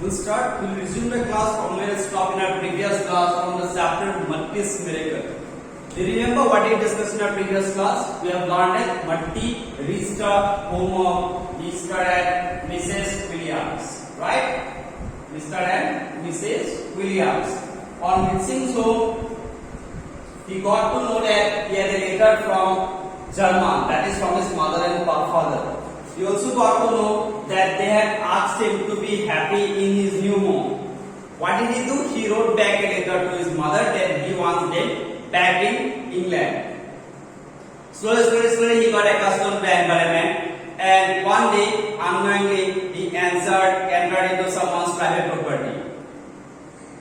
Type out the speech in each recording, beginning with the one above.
We'll resume the class from where we stopped in our previous class from the chapter Matti's miracle. Do you remember what we discussed in our previous class? We have learned that Matti reached the home of Mr. and Mrs. Williams, right? Mr. and Mrs. Williams. On reaching home, he got to know that he had a letter from German, that is from his mother and father. He also got to know that they had asked him to be happy in his new home. What did he do? He wrote back a letter to his mother that he wants them back in England. Slowly he got accustomed to the environment, and one day, unknowingly, he entered into someone's private property.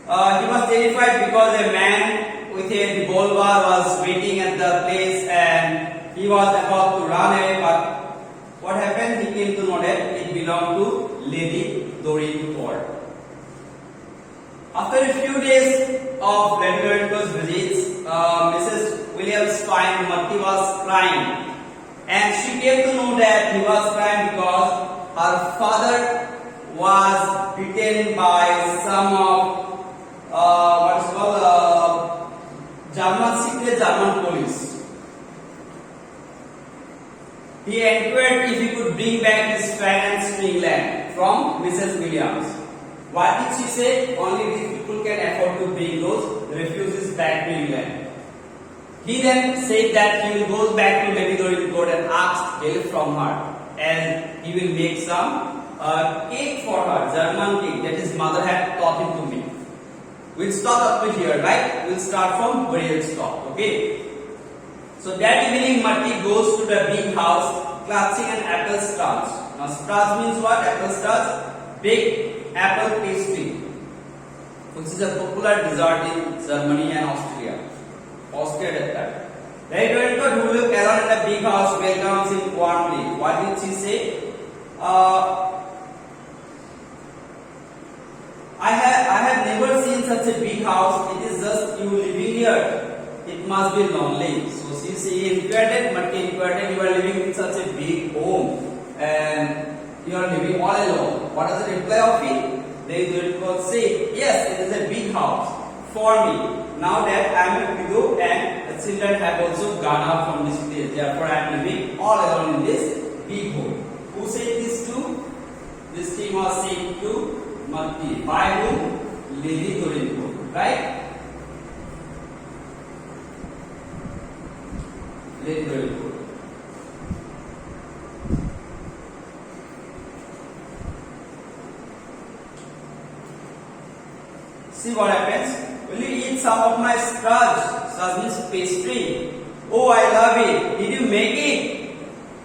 He was terrified because a man with a revolver was waiting at the place and he was about to run away, but what happened? He came to know that it belonged to Lady Doreen Ford. After a few days of Lady Doreen Ford's visits, Mrs. Williams found Matti was crying, and she came to know that he was crying because her father was beaten by some of what is called secret German police. He inquired if he could bring back his parents to England from Mrs. Williams. What did she say? Only rich people can afford to bring those refugees back to England. He then said that he will go back to Lady Doreen Ford and ask help from her, and he will make some cake for her, German cake that his mother had taught him to make. We'll stop up to here, right? We'll start from where it stopped, okay? So that evening, Matti goes to the big house, clutching an apple starch. Now, starch means what? Apple starch, big apple pastry, which is a popular dessert in Germany and Austria. Austria at that. Lady Doreen Ford, who lived around in the big house, welcomes him warmly. What did she say? I have never seen such a big house. It is just you living here. It must be lonely. So she inquired, Matti inquired, you are living in such a big home and you are living all alone. What is the reply of it? They will say, yes, it is a big house for me. Now that I am a widow and the children have also gone out from this place, therefore I am living all alone in this big home. Who said this to? This thing was said to Matti. By whom? Lady Doreen Ford, right? Lady Doreen Ford. See what happens? Will you eat some of my starch means pastry? Oh, I love it. Did you make it?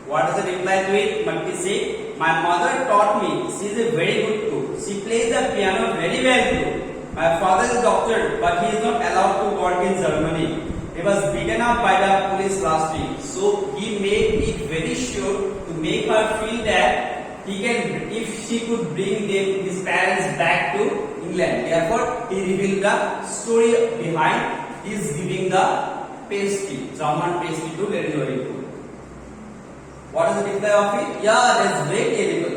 What is the reply to it? Matti said, my mother taught me. She is a very good cook. She plays the piano very well too. My father is a doctor, but he is not allowed to work in Germany. He was beaten up by the police last week. So he made it very sure to make her feel that he can, if she could bring his parents back to England. Therefore, he revealed the story behind his giving the pastry, German pastry to Lady Doreen Ford. What is the reply of it? Yeah, that's very terrible.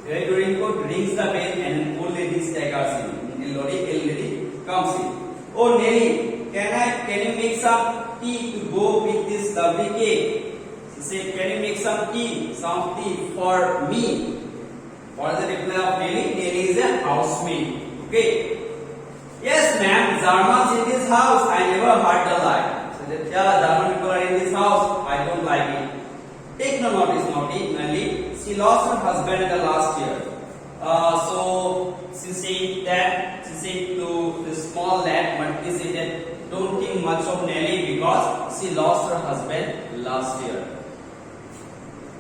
Lady Doreen Ford rings the bell and an old lady staggers in. A lady comes in. Oh Nelly, can you make some tea to go with this lovely cake? She said, can you make some tea for me? What is the reply of Nelly? Nelly is a housemaid. Okay. Yes, ma'am, Germans in this house. I never heard the lie. So that, yeah, German people are in this house. I don't like it. Take no notice, Nelly. She lost her husband in the last year. So she said to the small lad, Matti said that don't think much of Nelly because she lost her husband last year.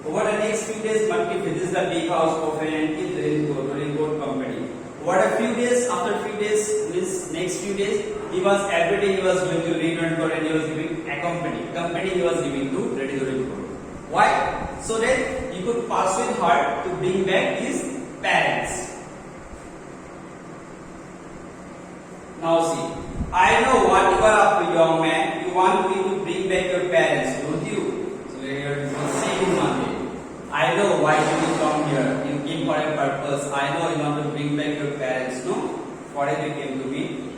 Over the next few days, Matti visits the big house of an antique Doreen Ford company. After a few days, next few days, every day he was going to Lady Doreen Ford and he was giving company he was giving to Lady Doreen Ford. Why? So that he could persuade her to bring back his parents. Now see, I know what you are up to, young man. You want me to bring back your parents, don't you? So you are saying one day. I I know why did you come here. You came for a purpose. I know you want to bring back your parents. No? What if you came to me?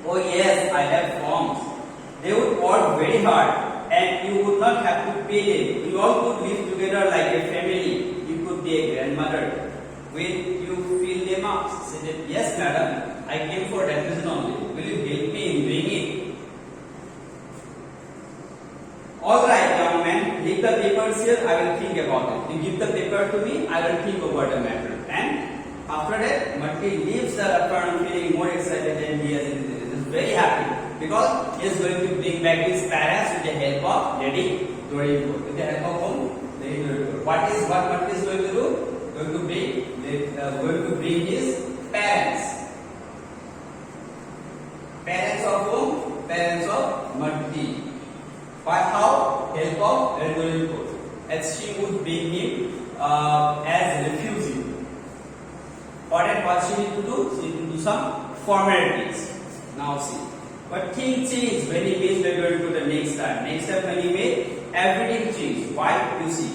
Oh yes, I have forms. They would work very hard and you would not have to pay them. You all could live together like a family. You could be a grandmother. Will you fill them up? She said, yes madam, I came for that reason only. Will you help me in doing it? Alright young man, leave the papers here, I will think about it. You give the paper to me, I will think over the matter. And after that, Matti leaves the restaurant feeling more excited than he is very happy because he is going to bring back his parents with the help of Lady Doripur. With the help of whom? Lady Doripur. What Matti is going to do? Going to bring his parents. Parents of whom? Parents of Matti. By how? Help of Lady Doripur. As she would bring him as refugee. What she need to do? She need to do some formalities. Now see. But things change when he meets the girl to the next time. Next time when he met, everything changed. Why? You see.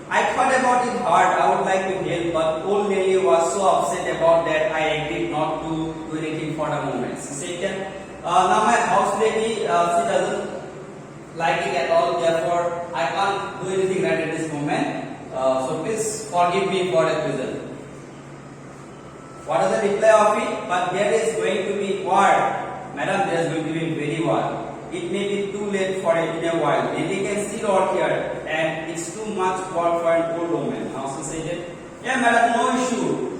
I thought about it hard. I would like to help, but old Nelly was so upset about that I agreed not to do anything for the moment. She said, now my house lady, she doesn't like it at all. Therefore, I can't do anything right at this moment. So please forgive me for that reason. What is the reply of it? But there is going to be war. Madam, there is going to be very war. It may be too late for it in a while. Nelly can still work here and it's too much work for an old woman. Now she said, yeah madam, no issue.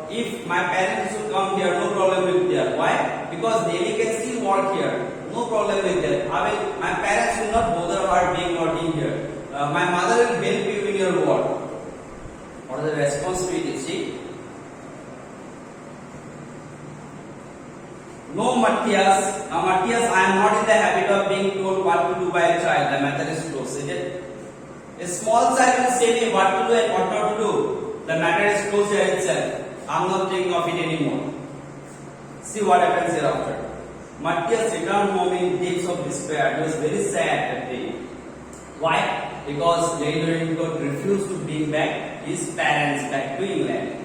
If my parents should come here, no problem with that. Why? Because Nelly can still work here. No problem with that. My parents will not bother about being working here. My mother will help you in your work. What is the response to it? See? No, Matthias. Now, Matthias, I am not in the habit of being told what to do by a child. The matter is closed, is it? A small child will say me what to do and what not to do. The matter is closed here itself. I am not thinking of it anymore. See what happens hereafter. Matthias returned home in days of despair. He was very sad that day. Why? Because Lady Doripur refused to bring back his parents back to England.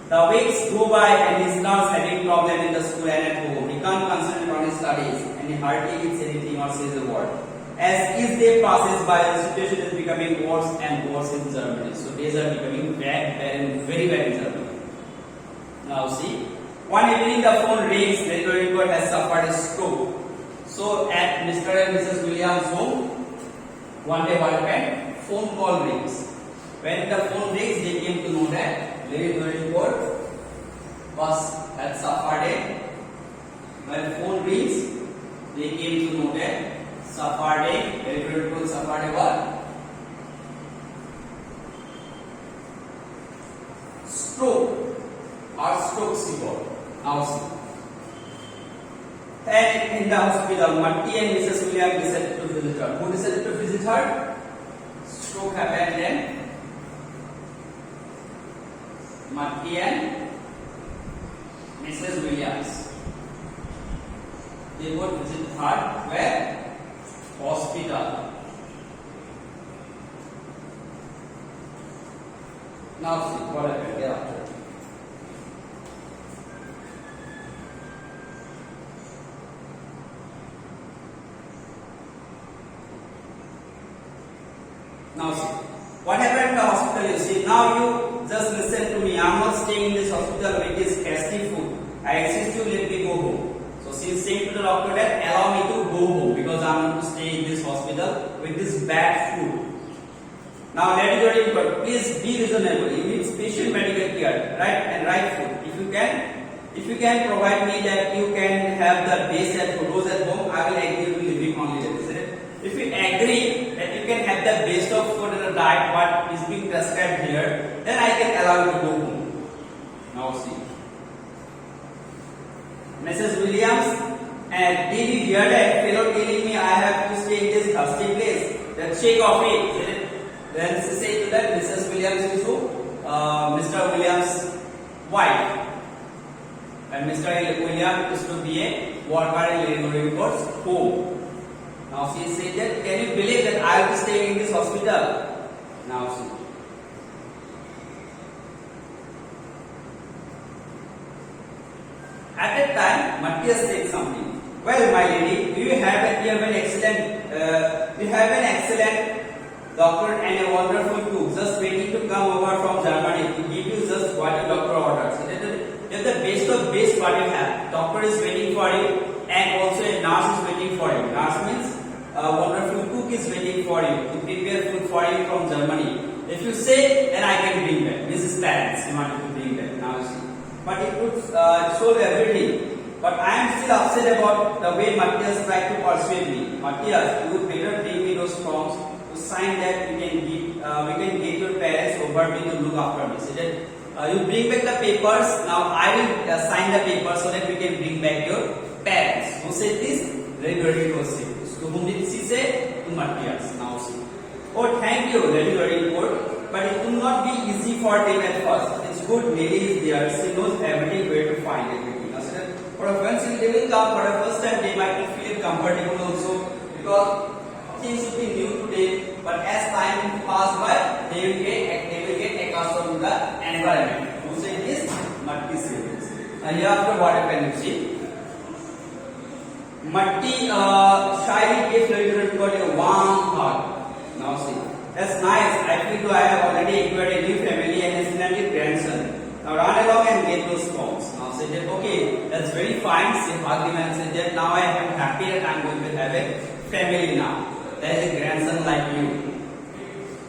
The weeks go by and he starts having problems in the school and at home. He can't concentrate on his studies and he hardly eats anything or says a word. As each day passes by, the situation is becoming worse and worse in Germany. So days are becoming bad and very bad in Germany. Now see, one evening the phone rings. Lady Doripur has suffered a stroke. So at Mr. and Mrs. Williams' home, one day what happened? Phone call rings. When the phone rings, they came to know that Lady Doripur had suffered a. When phone rings, they came to know that Lady Doripur suffered a what? Stroke or stroke syndrome. Now see. And in the hospital, Matti and Mrs. Williams decided to visit her. Who decided to visit her? Stroke happened then. Matti and Mrs. Williams. They would visit her where? Hospital. Now see what happened thereafter. Now see, what happened in the hospital? You see, now you just listen to me. I am not staying in this hospital with this tasty food. I insist you let me go home. So she is saying to the doctor that allow me to go home because I am going to stay in this hospital with this bad food. Now Lady Doripur, please be reasonable. You need special medical care, right? And right food. If you can provide me that you can have the base at those at home, I will agree to living only there. If you agree that you can have the best of food in the diet what is being prescribed here, then I can allow you to go home. Now see. Mrs. Williams, and did you hear that fellow telling me I have to stay in this dusty place? That shake of it. Then she said to that Mrs. Williams is who? Mr. Williams' wife. And Mr. Williams is to be a worker in Lady Doripur's home. Now she said that, can you believe that I will be staying in this hospital? Now see, Matthias said something. Well, my lady, you have an excellent doctor and a wonderful cook just waiting to come over from Germany to give you just what your doctor orders. So that the best of best what you have. Doctor is waiting for you and also a nurse is waiting for you. Nurse means a wonderful cook is waiting for you to prepare food for you from Germany. If you say, then I can bring back. This is parents you wanted to bring back. Now you see. But it would solve everything. But I am still upset about the way Matthias tried to persuade me. Matthias, you would better bring me those forms to sign that we can get your parents over me to look after me. So that you bring back the papers. Now I will sign the papers so that we can bring back your parents. Who said this? Lady Dorincourt said. So whom did she say? To Matthias. Now see. Oh, thank you, Lady Dorincourt. But it will not be easy for them at first. It's good Lady is there. She knows everything where to find everything. For a friends, they will come for the first time. They might not feel comfortable also because things will be new to them. But as time passes by, they will get accustomed to the environment. Who said this? Matti said this. Now hereafter, what happened? You see, Matti shyly gave Lady Dorincourt a warm hug. Now see, that's nice. I feel I have already acquired a new family and a splendid grandson. Now run along and get those forms. Now say that okay, that's very fine. Say hug him and say that now I am happy that I am going to have a family now. There is a grandson like you.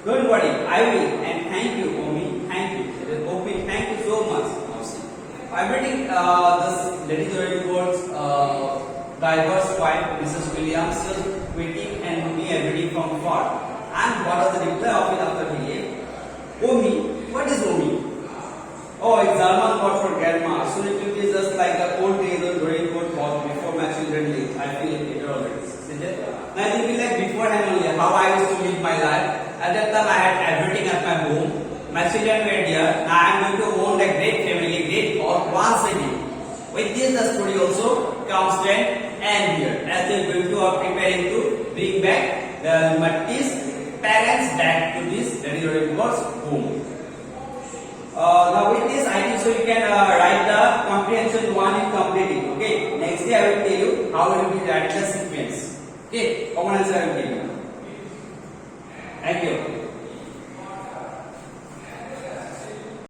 Don't worry, I will. And thank you, Omi. Thank you. Say that, Omi, thank you so much. Now see, I'm reading this Lady Dorincourt's diverse wife, Mrs. Williams, just waiting and looking everything from far. And what was the reply of it after he left? Omi, what is Omi? Oh, it's German word for grandma. So it will be just like the old days of Dorincourt thought before my children lived. I feel it later already. See that? Now it will be like beforehand only, how I used to live my life. At that time I had everything at my home. My children were there. Now I am going to own a great family, great or once a day. With this the story also comes to an end here. As they are going to or preparing to bring back the Matti's parents back to this Lady Dorincourt's home. Now with this I think so you can write the comprehension one in completing. Okay. Next day I will tell you how you will be writing the sequence. Okay. Common answer I will give you. Thank you.